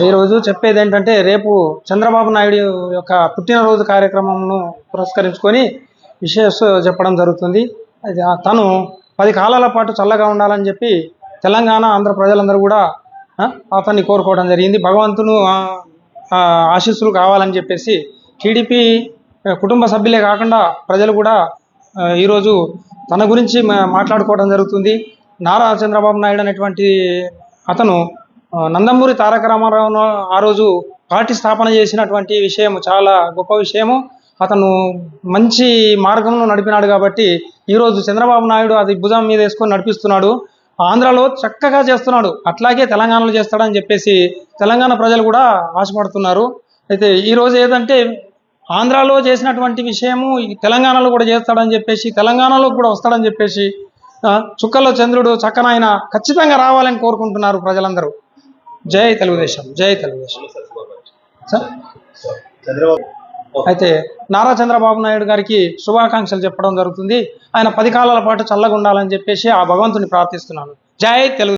ఈరోజు చెప్పేది ఏంటంటే రేపు చంద్రబాబు నాయుడు యొక్క పుట్టినరోజు కార్యక్రమంను పురస్కరించుకొని విషయస్ చెప్పడం జరుగుతుంది. తను 10 కాలాల పాటు చల్లగా ఉండాలని చెప్పి తెలంగాణ ఆంధ్ర ప్రజలందరూ కూడా అతన్ని కోరుకోవడం జరిగింది. భగవంతును ఆశీస్సులు కావాలని చెప్పేసి టీడీపీ కుటుంబ సభ్యులే కాకుండా ప్రజలు కూడా ఈరోజు తన గురించి మాట్లాడుకోవడం జరుగుతుంది. నారా చంద్రబాబు నాయుడు అనేటువంటి అతను నందమూరి తారక రామారావు ఆ రోజు పార్టీ స్థాపన చేసినటువంటి విషయం చాలా గొప్ప విషయము. అతను మంచి మార్గంలో నడిపినాడు కాబట్టి ఈరోజు చంద్రబాబు నాయుడు అది భుజం మీద వేసుకొని నడిపిస్తున్నాడు. ఆంధ్రాలో చక్కగా చేస్తున్నాడు, అట్లాగే తెలంగాణలో చేస్తాడని చెప్పేసి తెలంగాణ ప్రజలు కూడా ఆశపడుతున్నారు. అయితే ఈరోజు ఏదంటే ఆంధ్రాలో చేసినటువంటి విషయము తెలంగాణలో కూడా చేస్తాడని చెప్పేసి తెలంగాణలో కూడా వస్తాడని చెప్పేసి చుక్కల్లో చంద్రుడు చక్కనైనా ఖచ్చితంగా రావాలని కోరుకుంటున్నారు ప్రజలందరూ. జై తెలుగుదేశం, జై తెలుగుదేశం. అయితే నారా చంద్రబాబు నాయుడు గారికి శుభాకాంక్షలు చెప్పడం జరుగుతుంది. ఆయన 10 కాలాల పాటు చల్లగా ఉండాలని చెప్పేసి ఆ భగవంతుని ప్రార్థిస్తున్నాను. జై తెలుగు.